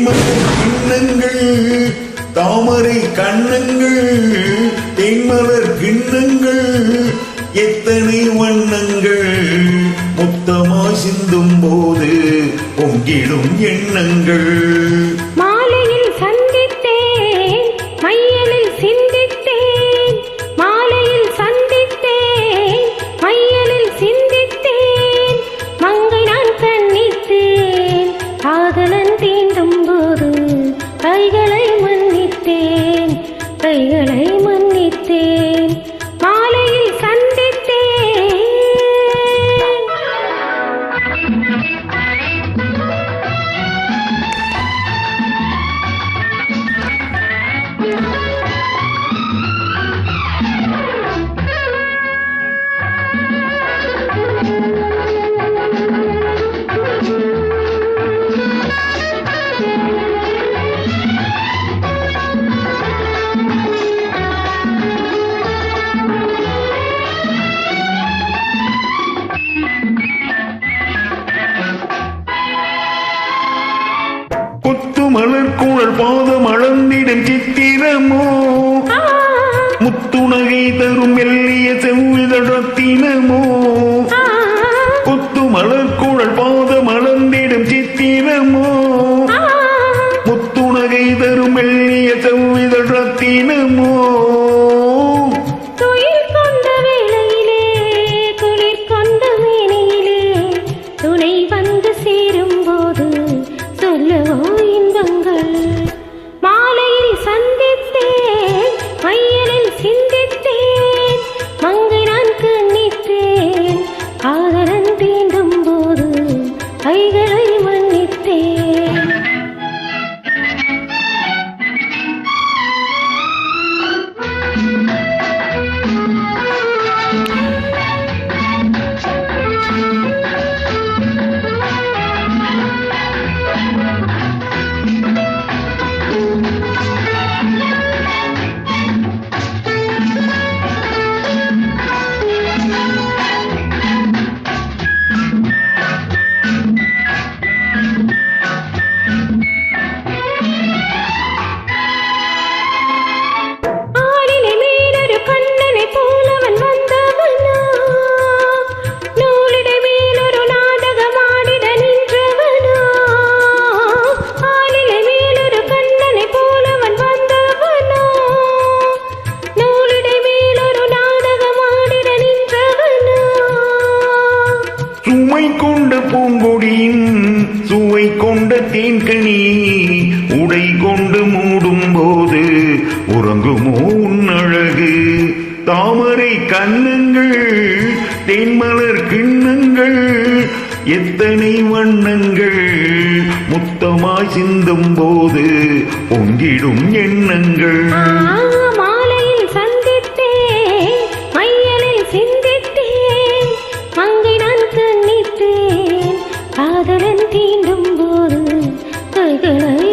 தேன்மலர் கிண்ணங்கள் தாமரை கண்ணங்கள் தேன்மலர் கிண்ணங்கள் எத்தனை வண்ணங்கள் முத்தமாய் சிந்தும் போது பொங்கிடும் எண்ணங்கள். மாலையில் சந்தித்தேன் மையலில் சிந்தித்தேன் மாலையில் சந்தித்தேன் மையலில் சிந்தித்தேன் மங்கை நான் கண்ணித்தேன் காதலன் தீண்டும் போது கைகளை மன்னித்தேன் கைகளை மன்னித்தேன் மாலையில் சந்தித்தேன். கொத்து மலர் குழல் பாதம் அளந்திடும் சித்திரமோ முத்துணகை தரும் மெல்லிய செவ்விதழ் ரத்தினமோ. கொத்து மலர் குழல் பாதம் அளந்திடும் சித்திரமோ முத்துணகை தரும் மெல்லிய செவ்விதழ் ரத்தினமோ. துயில் கொண்ட வேளையிலே குளிர் கொண்ட மேனியிலே துணை வந்து சேரும் போது சொல்லவோ இன்பங்கள். மாலையில் சந்தித்தேன் மையலில் சிந்தித்தேன் மங்கை நான் கண்ணித்தேன் காதலன் தீண்டும் போது கைகளை மன்னித்தேன். சுமை கொண்ட பூங்கொடியின் சுவை கொண்ட தேன்கனி உடை கொண்டு மூடும் போது உறங்குமோ உன்னழகு. தாமரை கண்ணங்கள் தேன்மலர் கிண்ணங்கள் எத்தனை வண்ணங்கள் முத்தமாய் சிந்தும் போது பொங்கிடும் எண்ணங்கள். மாலையில் சந்தித்தேன் மையலில் சிந்தித்தேன் மங்கை நான் கண்ணித்தேன் காதலன் தீண்டும் போது கைகளை